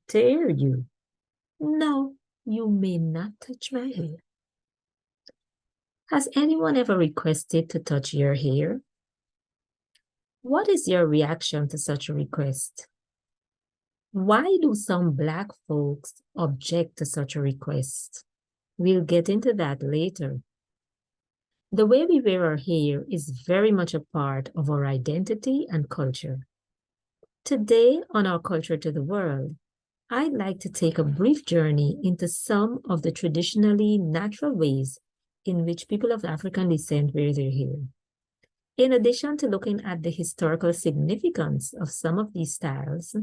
dare you? No, you may not touch my hair. Has anyone ever requested to touch your hair? What is your reaction to such a request? Why do some Black folks object to such a request? We'll get into that later. The way we wear our hair is very much a part of our identity and culture. Today, on Our Culture to the World, I'd like to take a brief journey into some of the traditionally natural ways in which people of African descent wear their hair. In addition to looking at the historical significance of some of these styles,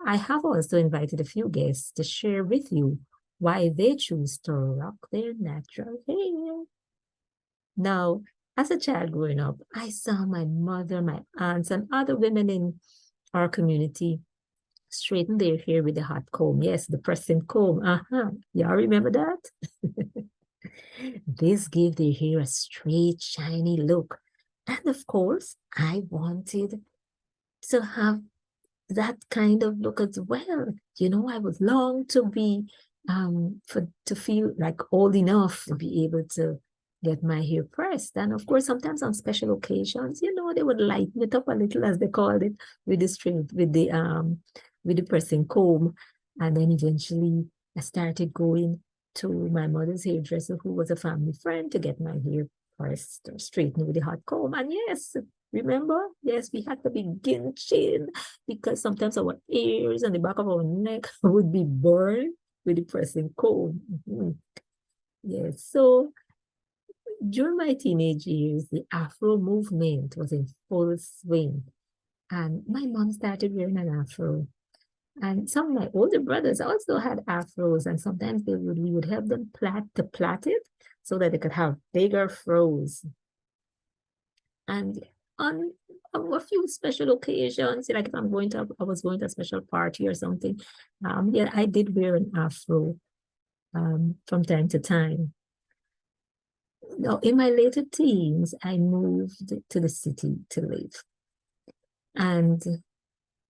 I have also invited a few guests to share with you why they choose to rock their natural hair. Now, as a child growing up, I saw my mother, my aunts, and other women in our community straighten their hair with a hot comb. Yes, the pressing comb. Y'all remember that? This gave their hair a straight, shiny look. And of course, I wanted to have that kind of look as well. You know, I would long to be, to feel like old enough to be able to get my hair pressed. And of course, sometimes on special occasions, you know, they would lighten it up a little, as they called it, with the straight, with the pressing comb. And then eventually I started going to my mother's hairdresser, who was a family friend, to get my hair pressed or straightened with the hot comb. And yes, remember? Yes, we had to begin chin because sometimes our ears and the back of our neck would be burned with the pressing comb. Yes, so during my teenage years, the Afro movement was in full swing, and my mom started wearing an Afro. And some of my older brothers also had Afros, and sometimes we would help them plait it so that they could have bigger froze. And on a few special occasions, like if I was going to a special party or something, yeah, I did wear an Afro from time to time. Now, in my later teens, I moved to the city to live. And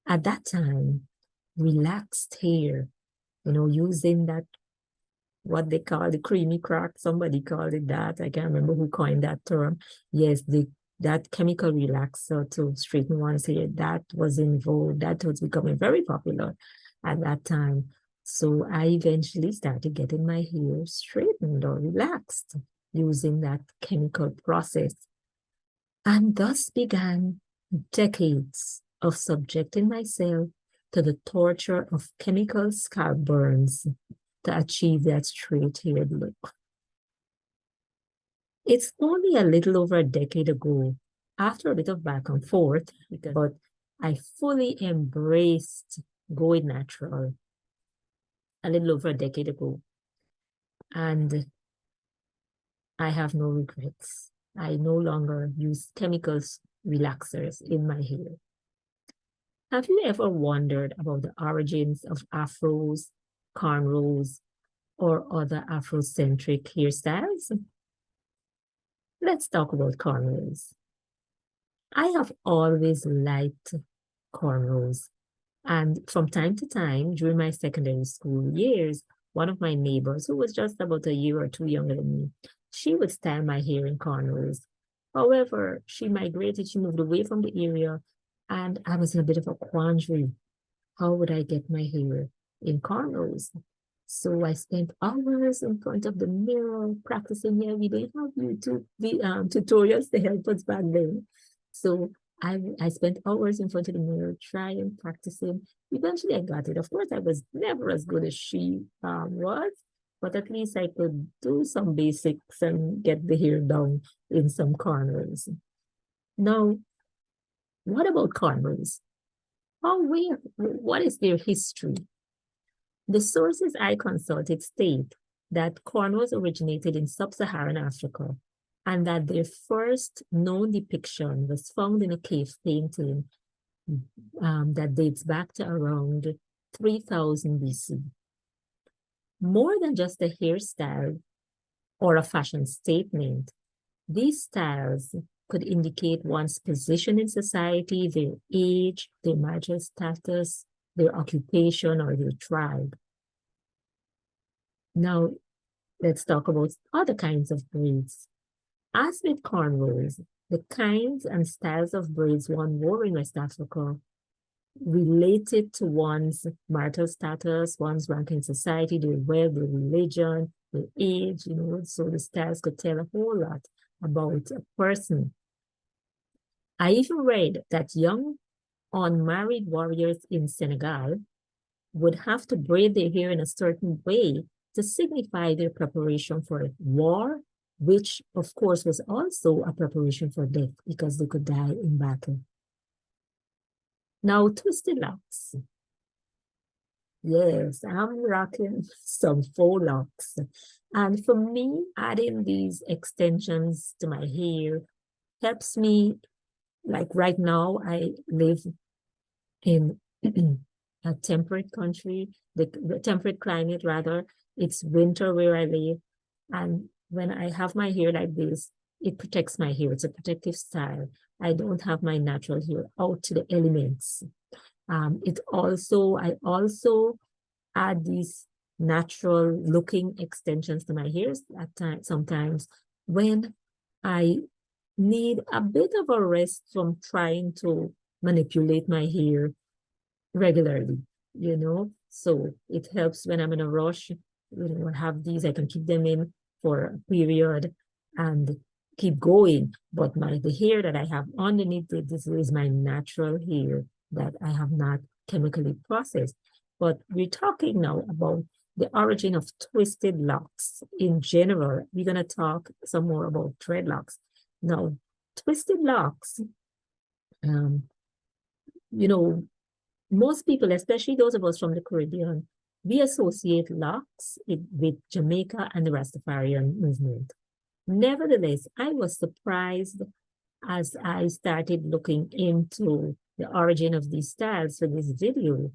at that time, relaxed hair, you know, using that, what they call the creamy crack, somebody called it that. I can't remember who coined that term. Yes, that chemical relaxer to straighten one's hair, that was in vogue. That was becoming very popular at that time. So I eventually started getting my hair straightened or relaxed using that chemical process. And thus began decades of subjecting myself to the torture of chemical scalp burns to achieve that straight-haired look. It's only a little over a decade ago, after a bit of back and forth, but I fully embraced going natural a little over a decade ago. And I have no regrets. I no longer use chemicals relaxers in my hair. Have you ever wondered about the origins of afros, cornrows, or other Afrocentric hairstyles? Let's talk about cornrows. I have always liked cornrows. And from time to time, during my secondary school years, one of my neighbors, who was just about a year or two younger than me, she would style my hair in cornrows. However, she migrated, she moved away from the area, and I was in a bit of a quandary. How would I get my hair in cornrows? So I spent hours in front of the mirror practicing hair. We didn't have YouTube tutorials to help us back then. So I spent hours in front of the mirror trying, practicing. Eventually I got it. Of course, I was never as good as she was, but at least I could do some basics and get the hair down in some corners. Now, what about cornrows? What is their history? The sources I consulted state that cornrows originated in sub-Saharan Africa and that their first known depiction was found in a cave painting that dates back to around 3000 BC. More than just a hairstyle or a fashion statement, these styles could indicate one's position in society, their age, their marital status, their occupation or their tribe. Now, let's talk about other kinds of braids. As with cornrows, the kinds and styles of braids one wore in West Africa related to one's marital status, one's rank in society, their wealth, their religion, their age, so the styles could tell a whole lot about a person. I even read that young unmarried warriors in Senegal would have to braid their hair in a certain way to signify their preparation for war, which of course was also a preparation for death because they could die in battle. Now, twisted locks. Yes, I'm rocking some faux locks. And for me, adding these extensions to my hair helps me. Like right now, I live in a temperate country, the temperate climate rather. It's winter where I live. And when I have my hair like this, it protects my hair. It's a protective style. I don't have my natural hair out to the elements. I also add these natural looking extensions to my hair at times, sometimes when I need a bit of a rest from trying to manipulate my hair regularly, So it helps when I'm in a rush, I have these, I can keep them in for a period and keep going. But the hair that I have underneath it, this is my natural hair that I have not chemically processed. But we're talking now about the origin of twisted locks in general. We're going to talk some more about dreadlocks. Now, twisted locks, most people, especially those of us from the Caribbean, we associate locks with Jamaica and the Rastafarian movement. Nevertheless, I was surprised as I started looking into the origin of these styles for this video.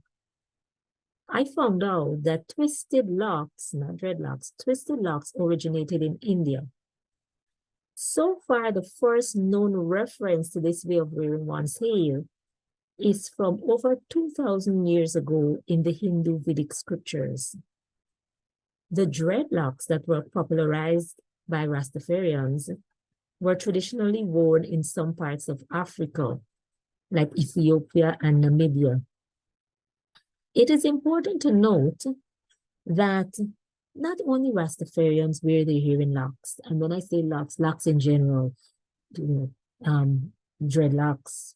I found out that twisted locks, not dreadlocks, twisted locks originated in India. So far, the first known reference to this way of wearing one's hair is from over 2,000 years ago in the Hindu Vedic scriptures. The dreadlocks that were popularized by Rastafarians were traditionally worn in some parts of Africa, like Ethiopia and Namibia. It is important to note that not only Rastafarians wear their hair in locks, and when I say locks, locks in general, dreadlocks,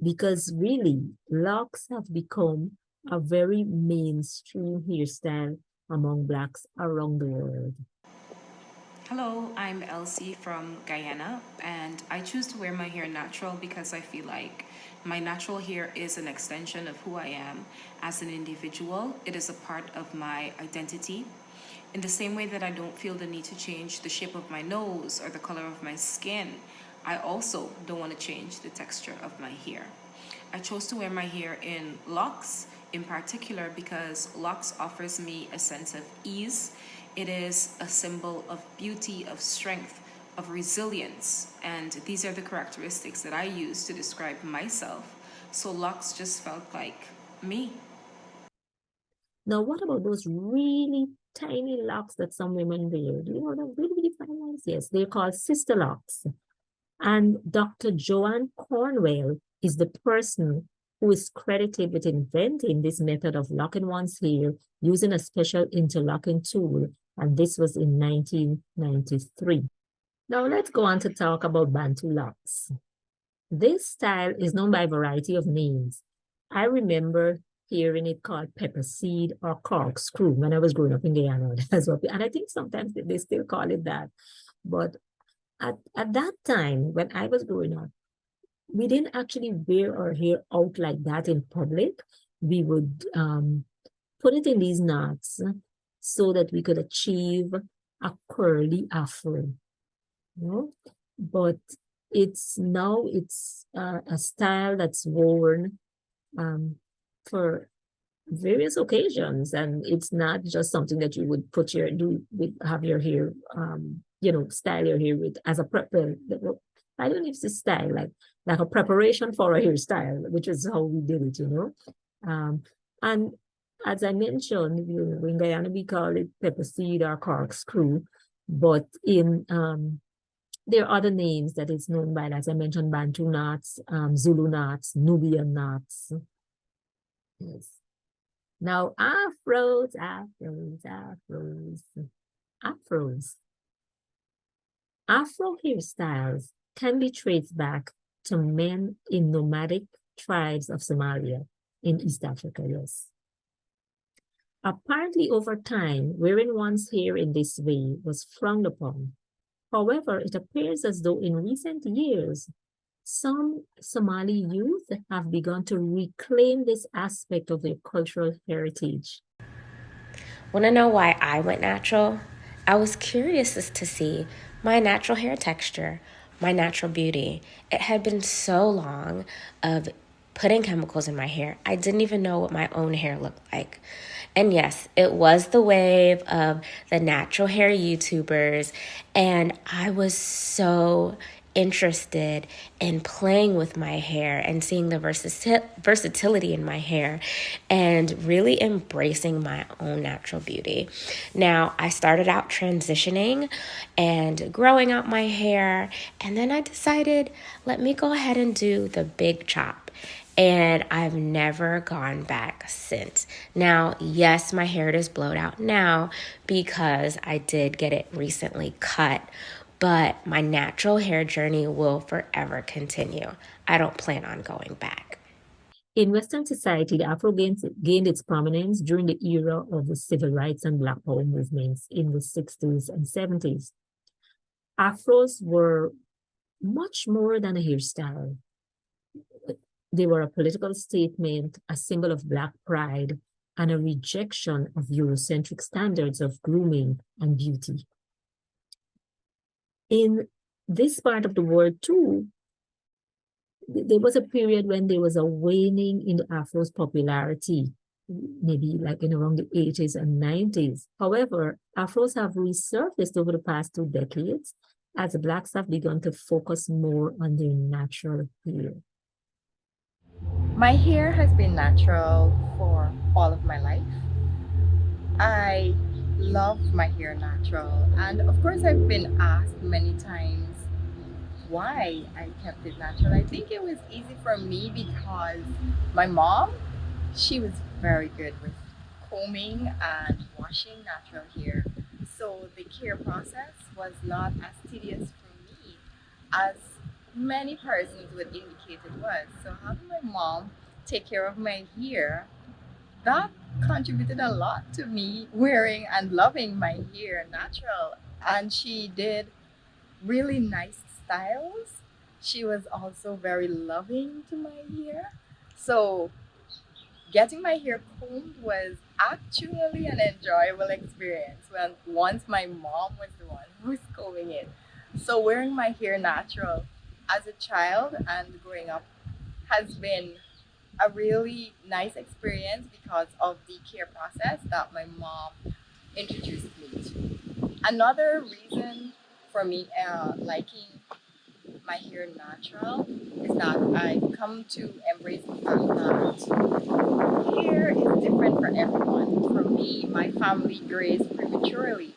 because really, locks have become a very mainstream hairstyle among Blacks around the world. Hello, I'm Elsie from Guyana, and I choose to wear my hair natural because I feel like my natural hair is an extension of who I am as an individual. It is a part of my identity. In the same way that I don't feel the need to change the shape of my nose or the color of my skin, I also don't want to change the texture of my hair. I chose to wear my hair in locks in particular because locks offers me a sense of ease. It is a symbol of beauty, of strength, of resilience, and these are the characteristics that I use to describe myself. So locks just felt like me. Now, what about those really tiny locks that some women wear? Do you know those really, really fine ones? Yes, they're called sister locks. And Dr. Joanne Cornwell is the person who is credited with inventing this method of locking one's hair using a special interlocking tool. And this was in 1993. Now let's go on to talk about Bantu locks. This style is known by a variety of names. I remember hearing it called pepper seed or corkscrew when I was growing up in Guyana. And I think sometimes they still call it that. But at that time, when I was growing up, we didn't actually wear our hair out like that in public. We would put it in these knots so that we could achieve a curly afro. But now it's a style that's worn for various occasions, and it's not just something that you would have your hair style your hair with as a prep. I don't know if it's a style like a preparation for a hairstyle, which is how we did it. Um, and as I mentioned, in Guyana, we call it pepper seed or corkscrew, but in there are other names that it's known by, as I mentioned, Bantu knots, Zulu knots, Nubian knots. Yes. Now, afros. Afro hairstyles can be traced back to men in nomadic tribes of Somalia in East Africa, yes. Apparently, over time, wearing one's hair in this way was frowned upon. However, it appears as though in recent years, some Somali youth have begun to reclaim this aspect of their cultural heritage. Want to know why I went natural? I was curious as to see my natural hair texture, my natural beauty. It had been so long of putting chemicals in my hair, I didn't even know what my own hair looked like. And yes, it was the wave of the natural hair YouTubers, and I was so interested in playing with my hair and seeing the versatility in my hair and really embracing my own natural beauty. Now, I started out transitioning and growing out my hair, and then I decided, let me go ahead and do the big chop. And I've never gone back since. Now, yes, my hair is blowed out now because I did get it recently cut, but my natural hair journey will forever continue. I don't plan on going back. In Western society, the Afro gained its prominence during the era of the civil rights and Black Power movements in the 60s and 70s. Afros were much more than a hairstyle. They were a political statement, a symbol of Black pride, and a rejection of Eurocentric standards of grooming and beauty. In this part of the world, too, there was a period when there was a waning in the Afro's popularity, maybe like in around the 80s and 90s. However, Afros have resurfaced over the past 2 decades as the Blacks have begun to focus more on their natural hair. My hair has been natural for all of my life. I love my hair natural. And of course, I've been asked many times why I kept it natural. I think it was easy for me because my mom, she was very good with combing and washing natural hair. So the care process was not as tedious for me as many persons would indicate it was. So having my mom take care of my hair, that contributed a lot to me wearing and loving my hair natural. And she did really nice styles. She was also very loving to my hair. So getting my hair combed was actually an enjoyable experience when once my mom was the one who was combing it. So wearing my hair natural as a child and growing up has been a really nice experience because of the care process that my mom introduced me to. Another reason for me liking my hair natural is that I've come to embrace the fact that hair is different for everyone. For me, my family grays prematurely.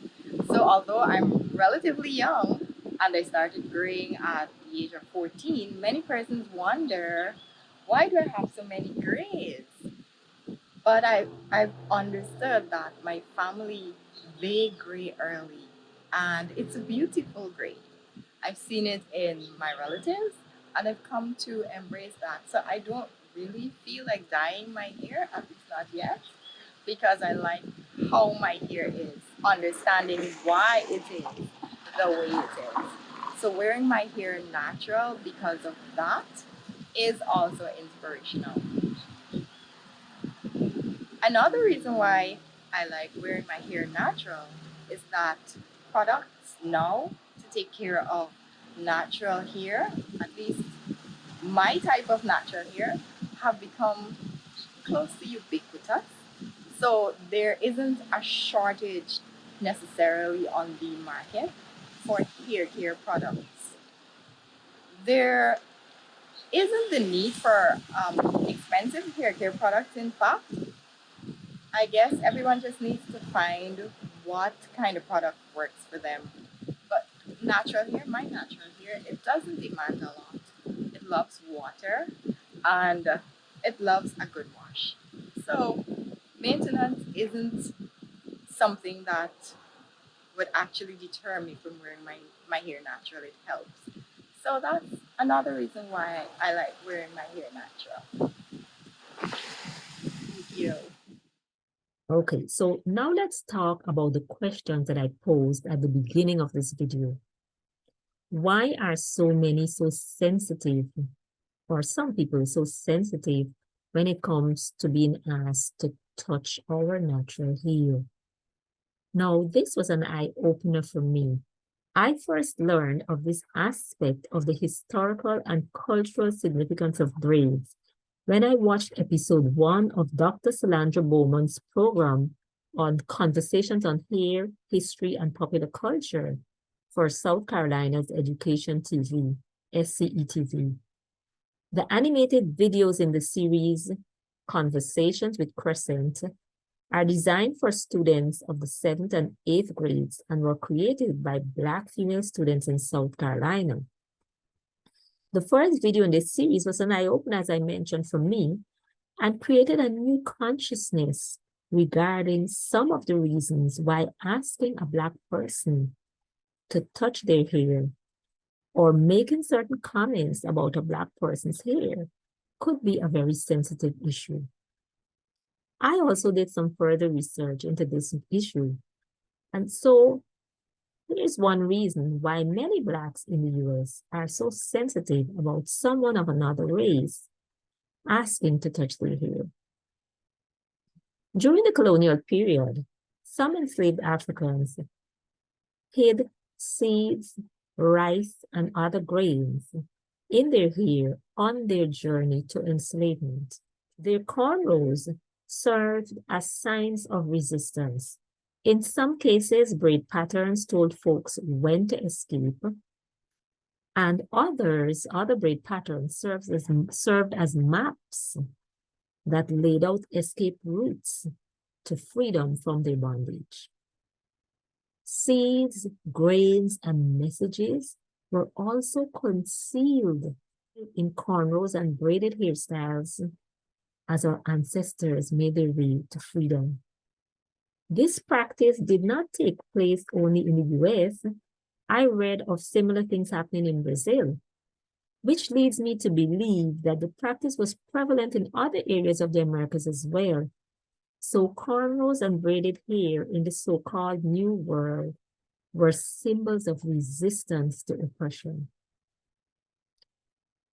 So although I'm relatively young and I started graying at the age of 14, many persons wonder, why do I have so many grays? But I've understood that my family, they gray early and it's a beautiful gray. I've seen it in my relatives and I've come to embrace that. So I don't really feel like dyeing my hair, at least not yet, because I like how my hair is, understanding why it is the way it is. So wearing my hair natural because of that is also inspirational. Another reason why I like wearing my hair natural is that products now to take care of natural hair, at least my type of natural hair, have become close to ubiquitous. So there isn't a shortage necessarily on the market for hair care products. There isn't the need for expensive hair care products. In fact, I guess everyone just needs to find what kind of product works for them. But natural hair, my natural hair, it doesn't demand a lot. It loves water and it loves a good wash. So maintenance isn't something that would actually deter me from wearing my hair natural. It helps. So that's another reason why I like wearing my hair natural. Thank you. Okay, so now let's talk about the questions that I posed at the beginning of this video. Why are so many so sensitive, or some people so sensitive when it comes to being asked to touch our natural hair? Now, this was an eye-opener for me. I first learned of this aspect of the historical and cultural significance of braids when I watched episode 1 of Dr. Solandra Bowman's program on Conversations on Hair, History, and Popular Culture for South Carolina's Education TV, SCETV. The animated videos in the series Conversations with Crescent are designed for students of the 7th and 8th grades and were created by Black female students in South Carolina. The first video in this series was an eye-opener, as I mentioned, for me, and created a new consciousness regarding some of the reasons why asking a Black person to touch their hair or making certain comments about a Black person's hair could be a very sensitive issue. I also did some further research into this issue. And so here's one reason why many Blacks in the US are so sensitive about someone of another race asking to touch their hair. During the colonial period, some enslaved Africans hid seeds, rice, and other grains in their hair on their journey to enslavement. Their cornrows served as signs of resistance. In some cases, braid patterns told folks when to escape, and other braid patterns served as maps that laid out escape routes to freedom from their bondage. Seeds, grains, and messages were also concealed in cornrows and braided hairstyles as our ancestors made their way to freedom. This practice did not take place only in the US. I read of similar things happening in Brazil, which leads me to believe that the practice was prevalent in other areas of the Americas as well. So cornrows and braided hair in the so-called New World were symbols of resistance to oppression.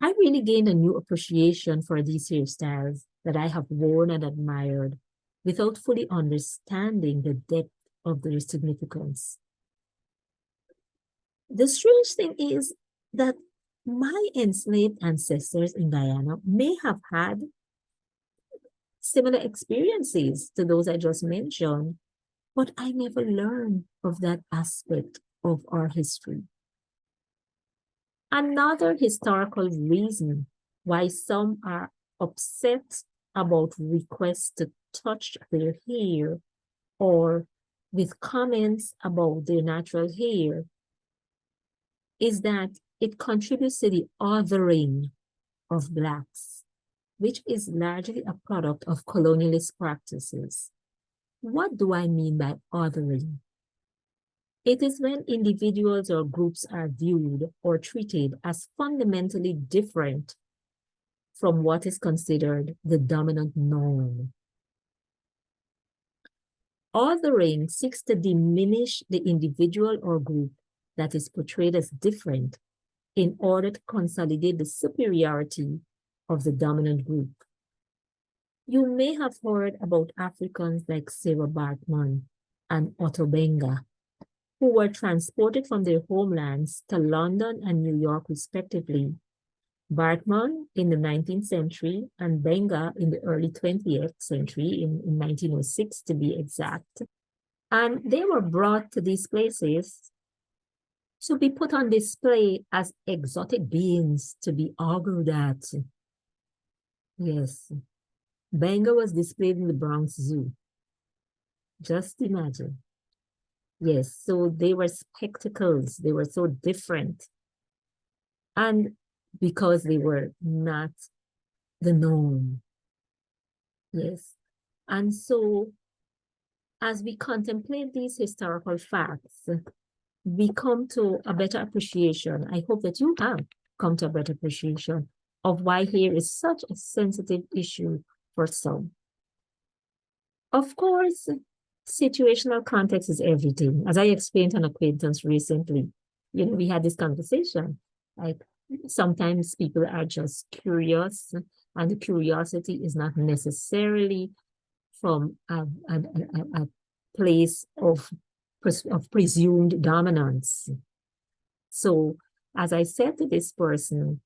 I really gained a new appreciation for these hairstyles that I have worn and admired without fully understanding the depth of their significance. The strange thing is that my enslaved ancestors in Guyana may have had similar experiences to those I just mentioned, but I never learned of that aspect of our history. Another historical reason why some are upset about requests to touch their hair or with comments about their natural hair is that it contributes to the othering of Blacks, which is largely a product of colonialist practices. What do I mean by othering? It is when individuals or groups are viewed or treated as fundamentally different from what is considered the dominant norm. Othering seeks to diminish the individual or group that is portrayed as different in order to consolidate the superiority of the dominant group. You may have heard about Africans like Sarah Baartman and Otto Benga, who were transported from their homelands to London and New York respectively. Baartman in the 19th century and Benga in the early 20th century, in 1906 to be exact. And they were brought to these places to be put on display as exotic beings to be argued at. Yes, Benga was displayed in the Bronx Zoo. Just imagine. Yes, so they were spectacles. They were so different. And because they were not the norm. Yes. And so as we contemplate these historical facts, we come to a better appreciation. I hope that you have come to a better appreciation of why hair is such a sensitive issue for some. Of course, situational context is everything. As I explained to an acquaintance recently, we had this conversation. Like sometimes people are just curious, and the curiosity is not necessarily from a place of presumed dominance. So, as I said to this person,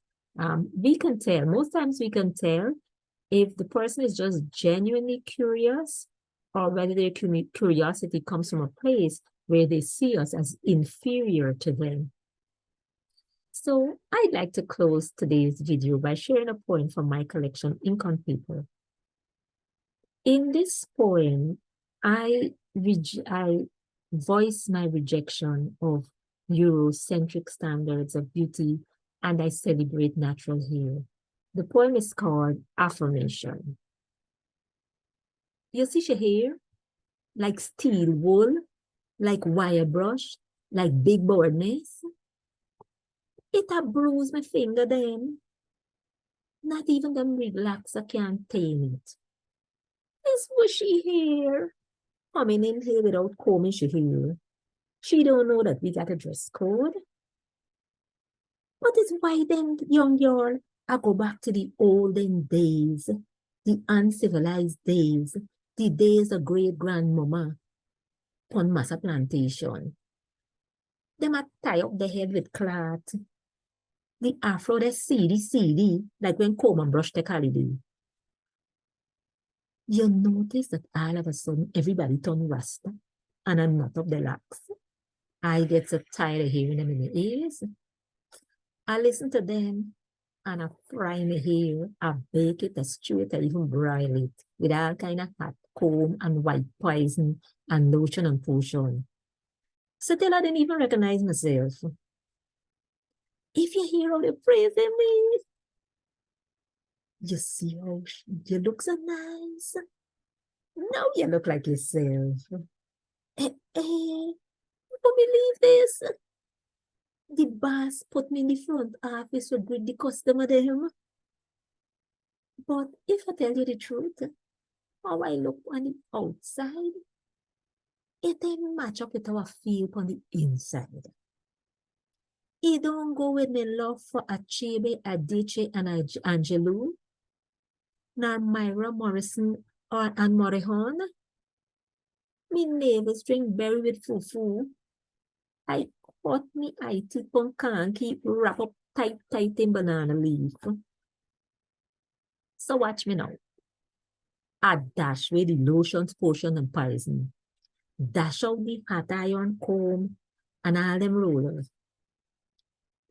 we can tell, most times we can tell if the person is just genuinely curious or whether their curiosity comes from a place where they see us as inferior to them. So I'd like to close today's video by sharing a poem from my collection, Ink on Paper. In this poem, I voice my rejection of Eurocentric standards of beauty, and I celebrate natural hair. The poem is called Affirmation. You see your hair? Like steel wool, like wire brush, like big boardness. It a bruise my finger then. Not even them relaxer can tame it. This bushy hair coming in here without combing she hair. She don't know that we got a dress code. But it's why then, young girl, I go back to the olden days, the uncivilized days, the days of great-grandmama on massa plantation. Them a tie up the head with cloth. The afro, they seedy, like when comb and brush the holiday. You notice that all of a sudden, everybody turn rasta and a knot up the locks. I get so tired of hearing them in the ears. I listen to them and I fry my hair, I bake it, I stew it, I even broil it with all kind of hot comb and white poison and lotion and potion. So till I didn't even recognize myself. If you hear how they praising me, you see how you look so nice. Now you look like yourself. You don't believe this? The boss put me in the front office to greet the customer them. But if I tell you the truth, how I look on the outside, it ain't match up with how I feel on the inside. It don't go with my love for Achebe, Adichie, and Angelou, nor Myra Morrison or Anne Morrihon. Me navel string berry with fufu. I cut me eye tip on can keep wrap up tight in banana leaf. So watch me now. I dash with the lotions, potion, and poison. Dash out the hot iron comb and all them rollers.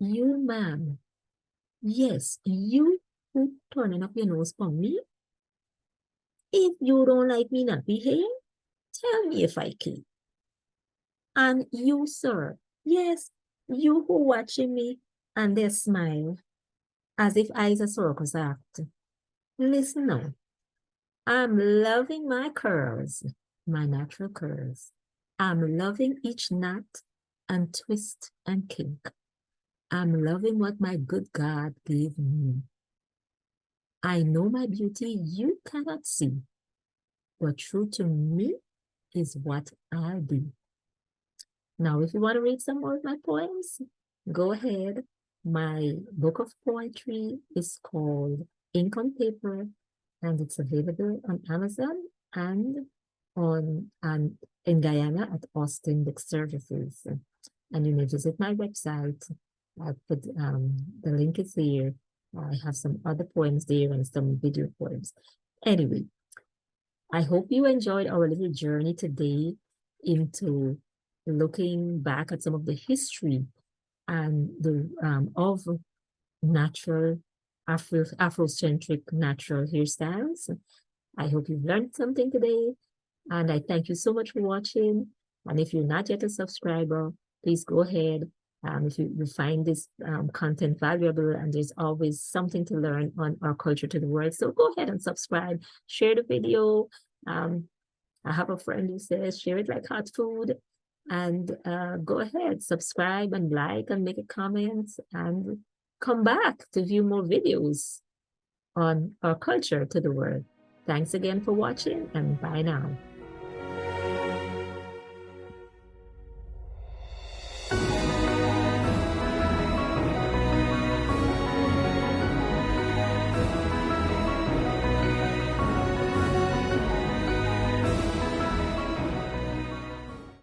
You, ma'am, yes, you who turning up your nose for me. If you don't like me not be here, tell me if I can. And you, sir, yes, you who watching me and they smile as if I is a circus act. Listen now, I'm loving my curls, my natural curls. I'm loving each knot and twist and kink. I'm loving what my good God gave me. I know my beauty you cannot see, but true to me is what I do. Now, if you want to read some more of my poems, go ahead. My book of poetry is called Ink on Paper, and it's available on Amazon and in Guyana at Austin Book Services. And you may visit my website. I put the link is here. I have some other poems there and some video poems. Anyway, I hope you enjoyed our little journey today into looking back at some of the history and the of natural Afrocentric natural hairstyles. I hope you've learned something today, and I thank you so much for watching. And if you're not yet a subscriber, please go ahead. If you find this content valuable, and there's always something to learn on our culture to the world, so go ahead and subscribe, share the video. I have a friend who says share it like hot food, and go ahead, subscribe and like and make a comment, and come back to view more videos on our culture to the world. Thanks again for watching, and bye now.